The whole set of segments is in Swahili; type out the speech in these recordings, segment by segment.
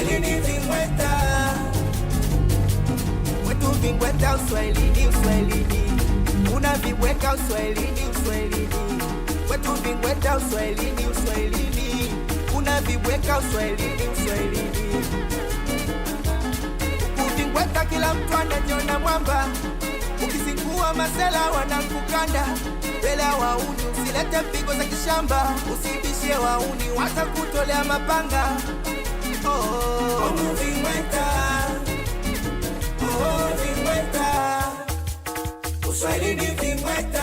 Uswahilini vingweta, wetu vingweta uswahilini, uswahilini. Unavibweka uswahilini, uswahilini. Wetu vingweta uswahilini, uswahilini. Unavibweka uswahilini, uswahilini. Ukivingweta kila mtu anajiona mwamba, ukizingua masela wanakukanda. Bela wauni usilete mpigo za kishamba, usibishe wauni watakutolea mapanga. Oh, vingweta, oh, vingweta, uswahilini vingweta.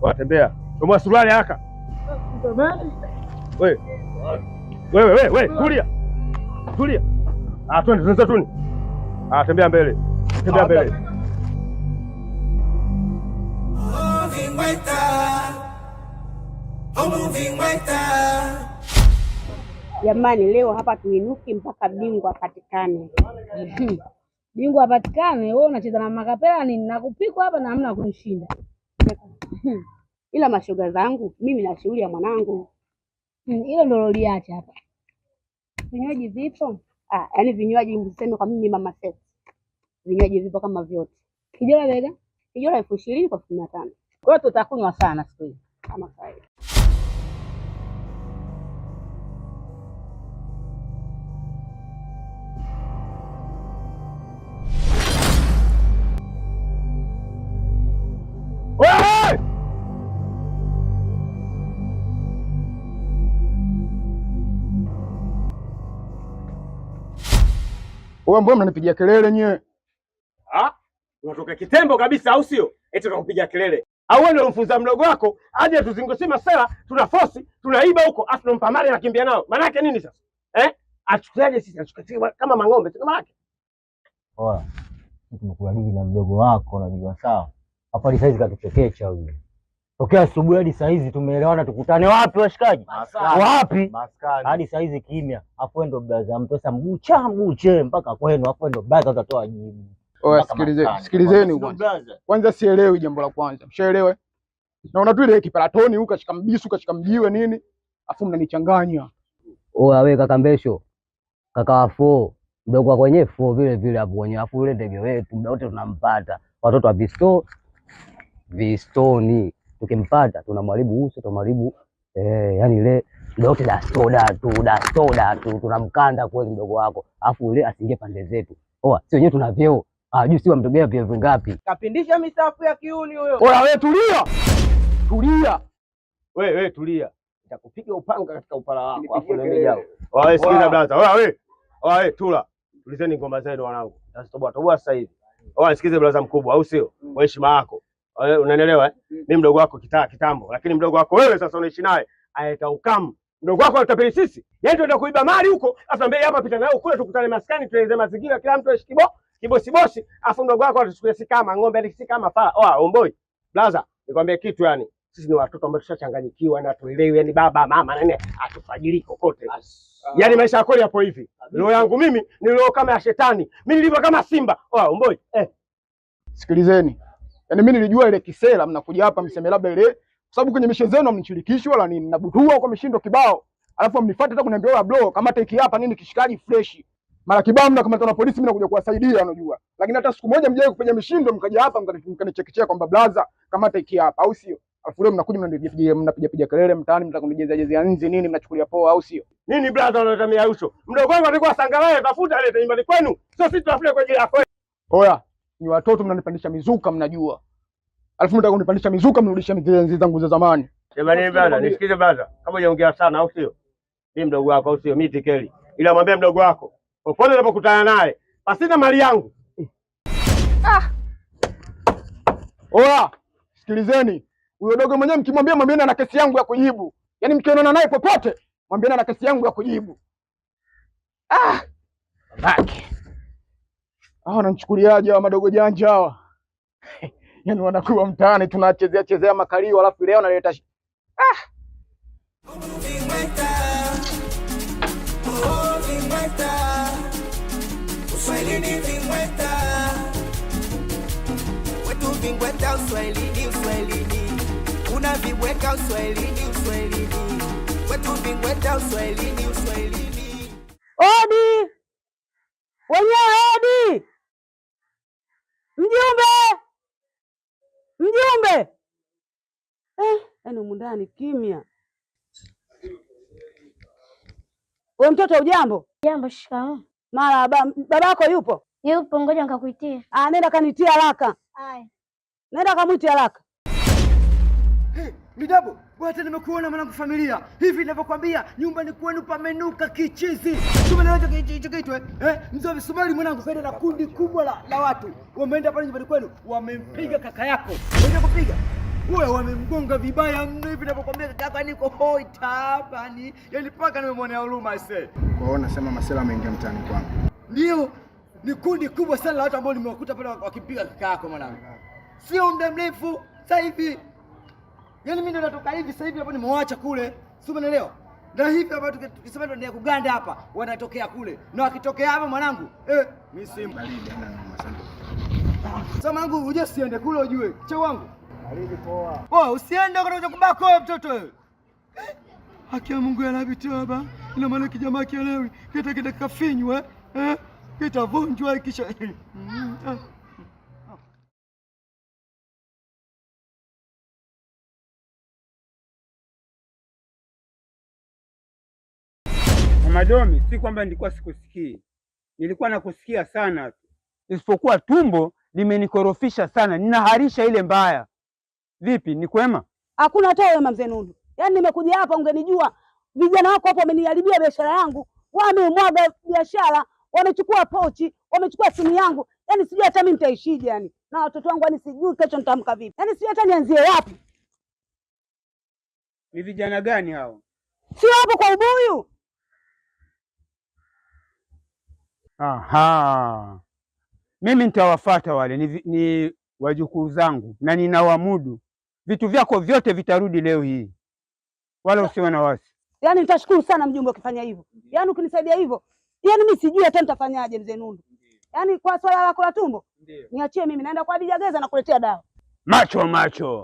Watembea. Tomoa suruali haraka. Tulia. Tulia. Twende tuni. Tembea mbele. Tembea mbele. Jamani, leo hapa tuinuki mpaka bingwa apatikane. Bingwa apatikane? Wewe unacheza na makapela nini? Nakupikwa hapa na hamna kunishinda. Ila mashoga zangu mimi na shughuli ya mwanangu. Hilo ndio loliacha hapa. Vinywaji vipo? Yaani vinywaji mseme kwa mimi mama Sex. Vinywaji vipo kama vyote. Kijola bega? Kijola 20,000 kwa 15. Kwa hiyo tutakunywa sana siku hii kama kawaida. Wewe mbona mnanipigia kelele nyewe? Unatoka kitembo kabisa au sio? Eti tunakupigia kelele. Au wewe ndio mfunza mdogo wako aje tuzingosie masela, tuna force, tunaiba huko, afu tunampa mali anakimbia nao. Maana yake nini sasa? Achukuaje sisi? Achukuaje kama mang'ombe, kama yake? Oa. Tumekuadili na mdogo wako unajua sawa. Hapa saizi katuchekecha huyu. Tokea asubuhi hadi saa hizi tumeelewana tukutane wapi washikaji? Wapi? Maskani. Hadi saa hizi kimya. Afu ndo blaza mpesa mguche mpaka kwenu, afu ndo blaza utatoa jibu. Oya, sikilizeni kwanza. Kwanza sielewi jambo la kwanza. Mshaelewe? Naona tu ile kiparatoni huko kashika mbisu kashika mjiwe nini? Afu mnanichanganya. Oya wewe kaka Mbesho. Kaka wafo. Mdogo wako wenyewe fo vile vile hapo wenyewe. Afu yule ndege wetu muda wote tunampata. Watoto wa Vistoni. Tukimpata tunamharibu uso, tunamharibu yani ile yote da soda tu tunamkanda kweli mdogo wako. Alafu yule asiingie pande zetu. Oa, si wenyewe tuna vyeo. Juu si wamtogea pia vingapi? Kapindisha misafu ya kiuni huyo. Oya wewe tulia. Tulia. Wewe tulia. Nitakupiga upanga katika upala wako. Alafu na mimi jao. Wewe sikiza blaza. Wewe tula. Tulizeni ngoma zenu wanangu. Toboa sasa hivi. Oa sikize blaza mkubwa au sio? Kwa heshima yako. Unanielewa Mimi mdogo wako kitambo, lakini mdogo wako wewe sasa unaishi naye aeta ukamu. Mdogo wako anatapeli sisi. Yeye ndio kuiba mali huko. Sasa mbele hapa pita nayo kule tukutane maskani tueleze mazingira kila mtu aishi kibosi. Afu mdogo wako atachukua si kama ng'ombe si kama fala. Omboi. Blaza, nikwambie kitu yani. Sisi ni watoto ambao tushachanganyikiwa na tuelewi yani baba mama nani atufajiri kokote. Yaani maisha yako hapo hivi. Roho yangu mimi ni roho kama ya shetani. Mimi nilivyo kama simba. Omboi. Sikilizeni. Yaani mimi nilijua ile kisela mnakuja hapa mseme labda ile kwa sababu kwenye mishe zenu mnichirikishi wala nini nabutua kwa mishindo kibao. Alafu mnifuate hata kuniambia wewe bro kama take hapa nini kishikaji fresh. Mara kibao mnakamata na polisi mimi nakuja kuwasaidia unajua. Lakini hata siku moja mjaye kufanya mishindo mkaja hapa mkanichekechea kwamba blaza kama take hapa au sio? Alafu leo mnakuja mnapiga kelele mtaani, mnataka kunijezea nzi nini, mnachukulia poa au sio? Nini brother unatamia usho? Mdogo wangu alikuwa sangalaye tafuta alete nyumbani kwenu. Sio sisi tunafanya kwa ajili yako. Oya, ni watoto mnanipandisha mizuka mnajua. Alafu mnataka kunipandisha mizuka mnirudisha nzi zangu za zamani. Jamani brother, nisikize brother. Kama hujaongea sana au sio? Mimi mdogo wako au sio? Mimi Tikeli. Ila mwambie mdogo wako. Popote unapokutana naye, pasina mali yangu. Oya, sikilizeni. Huyo dogo mwenyewe mkimwambia mwambieni ana kesi yangu ya kujibu. Yaani mkionana naye popote, mwambieni ana kesi yangu ya kujibu. Baki. Wananichukuliaje hawa madogo janja hawa? Yaani wanakuwa mtaani tunachezea makalio alafu leo naleta Vingweta uswahilini, unavibweka uswahilini, wetu vingweta uswahilini. Odi wenyewe, odi mjumbe. Yaani mundani kimya. Wewe mtoto ujambo? Jambo. Shikamoo. Mara babako yupo? Yupo, ngoja nikakuitie. Nenda kanitia haraka. Haya. Nenda kamwite haraka. Midabo, wote nimekuona mwanangu familia. Hivi ninavyokuambia nyumbani kwenu pamenuka kichizi. Tumeleta hicho kitu mzee Msumali mwanangu kaenda na kundi kubwa la watu. Wameenda pale nyumbani kwenu, wamempiga kaka yako. Waenda kupiga. Wewe wamemgonga vibaya mno hivi ninavyokuambia kaka yako niko hoi tabani. Yaani paka nimemwonea huruma ise. Kwa hiyo nasema masela ameingia mtaani kwangu. Ndio. Ni kundi kubwa sana la watu ambao nimewakuta pale wakipiga kaka yako mwanangu. Sio muda mrefu sasa hivi. Yaani mimi ndo natoka hivi sasa hivi hapo nimewaacha kule. Sio umeelewa? Na hivi hapa tukisema ndo ndio kuganda hapa, wanatokea kule. Na wakitokea hapa mwanangu, mimi simu. Sasa mwanangu uje usiende kule ujue. Che wangu. Baridi poa. Usiende ukaja kubaka wewe mtoto wewe. Haki ya Mungu yanapita baba. Ina maana kijamaa kielewi. Kita kafinywa, kitavunjwa kisha. Madomi, si kwamba nilikuwa sikusikii. Nilikuwa nakusikia sana tu. Isipokuwa tumbo limenikorofisha sana. Ninaharisha ile mbaya. Vipi, ni kwema? Hakuna hata wema mzee Nundu. Yaani nimekuja hapa ungenijua. Vijana wako hapo wameniharibia biashara yangu. Wamemwaga biashara, wamechukua pochi, wamechukua simu yangu. Yaani sijui hata mimi nitaishije yani. Na watoto wangu yani sijui kesho nitamka vipi. Yaani sijui hata nianzie wapi. Ni vijana gani hao? Sio hapo kwa ubuyu. Aha. Mimi nitawafuata wale, ni wajukuu zangu na ninawamudu. Vitu vyako vyote vitarudi leo hii. Wala usiwe na wasi. Yaani nitashukuru sana mjumbe ukifanya hivyo. Yaani ukinisaidia hivyo. Yaani mimi sijui hata nitafanyaje mzee Nundu. Yaani kwa swala lako la tumbo. Niachie mimi naenda kwa Bijageza na kuletea dawa. Macho.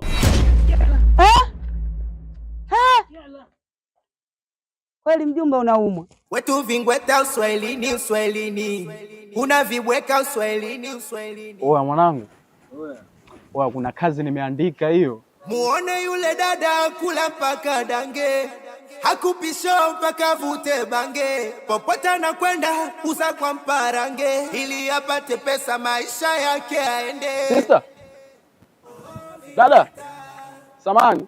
Kweli mjumbe unaumwa. Wetu vingweta uswahilini, unavibweka uswahilini. Oya mwanangu. Oya kuna kazi nimeandika hiyo. Muone yule dada kula mpaka dange, hakupisho mpaka vute bange, popote anakwenda uza kwa mparange, ili apate pesa maisha yake aende. Sister. Dada. Samani.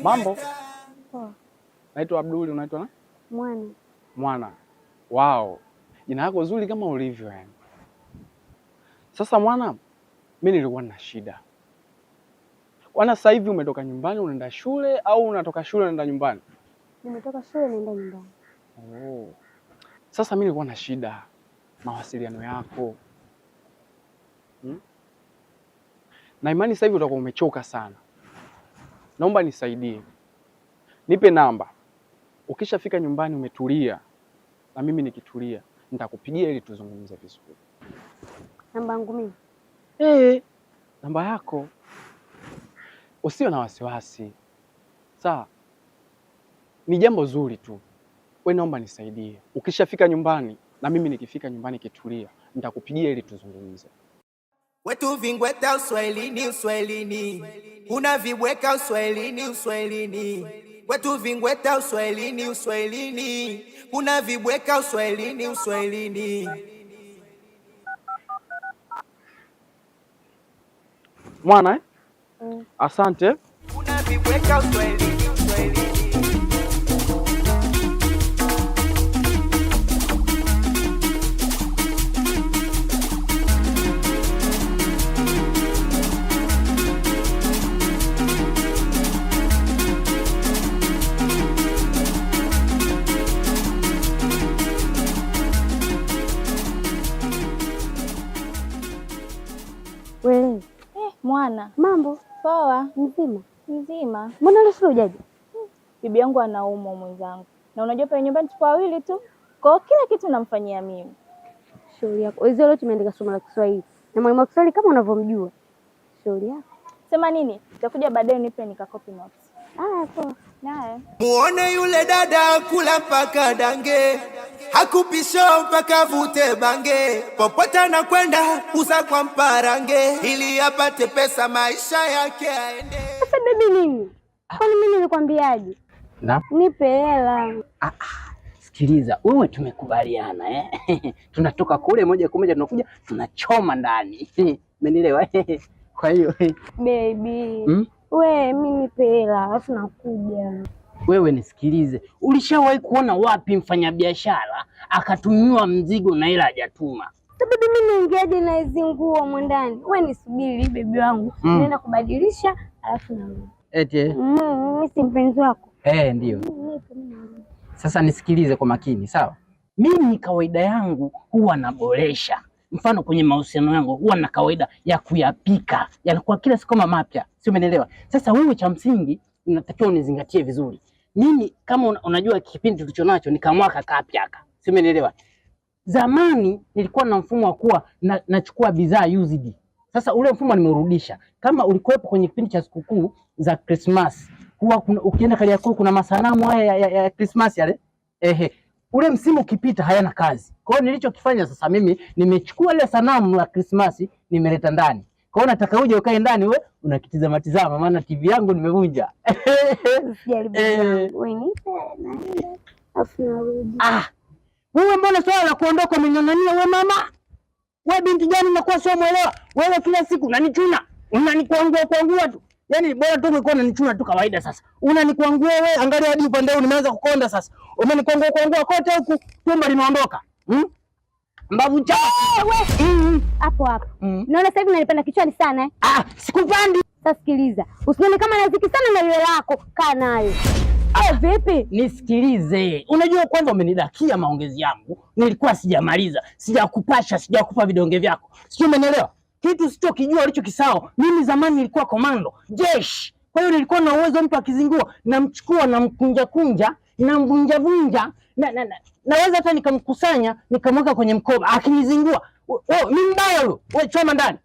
Mambo. Naitwa Abduli, unaitwa na? Mwana. Wow. Jina lako zuri kama ulivyo yani. Sasa mwana, mimi nilikuwa na shida. Wana sasa hivi umetoka nyumbani unaenda shule au unatoka shule unaenda nyumbani? Nimetoka shule naenda nyumbani. Oh. Sasa mimi nilikuwa na shida mawasiliano yako. Na imani sasa hivi utakuwa umechoka sana. Naomba nisaidie. Nipe namba. Ukishafika nyumbani umetulia na mimi nikitulia, nitakupigia ili tuzungumze vizuri. Namba yangu mimi? Namba yako. Usiwe na wasiwasi. Sawa? Ni jambo zuri tu. Wewe naomba nisaidie. Ukishafika nyumbani na mimi nikifika nyumbani kitulia, nitakupigia ili tuzungumze. Wetu vingweta uswahilini uswahilini, kuna vibweka uswahilini uswahilini. Wetu vingweta uswahilini uswahilini, kuna vibweka uswahilini uswahilini. Mwana asante. Kuna vibweka uswahilini uswahilini. Wewe Mwana, mambo poa. mzima? Mzima. Mbona leo sio hujaje? Bibi yangu anaumwa mwenzangu, na unajua pale nyumbani tupo wawili tu, kwa kila kitu namfanyia mimi. Shauri yako. Hizo leo tumeandika somo la Kiswahili na mwalimu wa Kiswahili kama unavyomjua. Shauri yako. Sema nini? Utakuja baadaye nipe nikakopi notes. Poa. Naye Muone yule dada kula mpaka dange, hakupisho mpaka vute bange, popote anakwenda uza kwa mparange, ili apate pesa maisha yake aende. Sasa baby nini? Kwani mimi nilikwambiaje? Nipe hela. Sikiliza, wewe tumekubaliana tunatoka kule moja kwa moja tunakuja tunachoma ndani. Umenielewa? Kwa hiyo baby, we mimi nipe hela alafu nakuja. Wewe nisikilize, ulishawahi kuona wapi mfanyabiashara akatumiwa mzigo na hela hajatuma? Baby, mimi naingiaje na hizo nguo mwandani? Wewe nisubiri baby wangu, naenda kubadilisha alafu narudi. Eti mimi si mpenzi wako? Ndio. Sasa nisikilize kwa makini, sawa? Mimi kawaida yangu huwa naboresha. Mfano kwenye mahusiano yangu huwa na kawaida ya kuyapika, yanakuwa kila siku kama mapya, sio? Umeelewa? Sasa wewe cha msingi unatakiwa unizingatie vizuri. Mimi kama unajua kipindi tulichonacho ni kamwaka kapyaka, sio? Umeelewa? Zamani nilikuwa na mfumo wa kuwa nachukua bidhaa used. Sasa ule mfumo nimeurudisha. Kama ulikuwepo kwenye kipindi cha sikukuu za Christmas, huwa ukienda Kariakoo kuna masanamu haya ya Christmas yale. Ule msimu ukipita hayana kazi. Kwa hiyo nilichokifanya sasa mimi nimechukua ile sanamu la Christmas nimeleta ndani. Kwa hiyo nataka uje ukae ndani wewe unakitizama tizama, maana TV yangu nimevunja. Wewe nipe naenda afu narudi. Wewe mbona swala la kuondoka umeng'ang'ania wewe mama? Wewe binti gani unakuwa sio muelewa? Wewe kila siku unanichuna, unanikwangua tu. Yaani bora tu ungekuwa unanichuna tu kawaida sasa. Unanikwangua wewe, angalia hadi upande huu nimeanza kukonda sasa. Umenikwangua kote huku, tumbo linaondoka. Mbavu cha wewe. Hapo. Naona sasa hivi unanipanda kichwani sana sikupandi. Sasa sikiliza. Usione kama naziki sana na yule lako, kaa nayo. Vipi? Nisikilize. Unajua kwanza umenidakia maongezi yangu. Nilikuwa sijamaliza. Sijakupasha, sijakupa vidonge vyako. Sio, umeelewa? Kitu sichokijua ulichokisahau. Mimi zamani nilikuwa komando, jeshi. Kwa hiyo nilikuwa na uwezo, mtu akizingua namchukua na mkunja, na mvunja. Naweza hata nikamkusanya, nikamweka kwenye mkoba. Akinizingua, mimi mbaya huyo. Wewe choma ndani.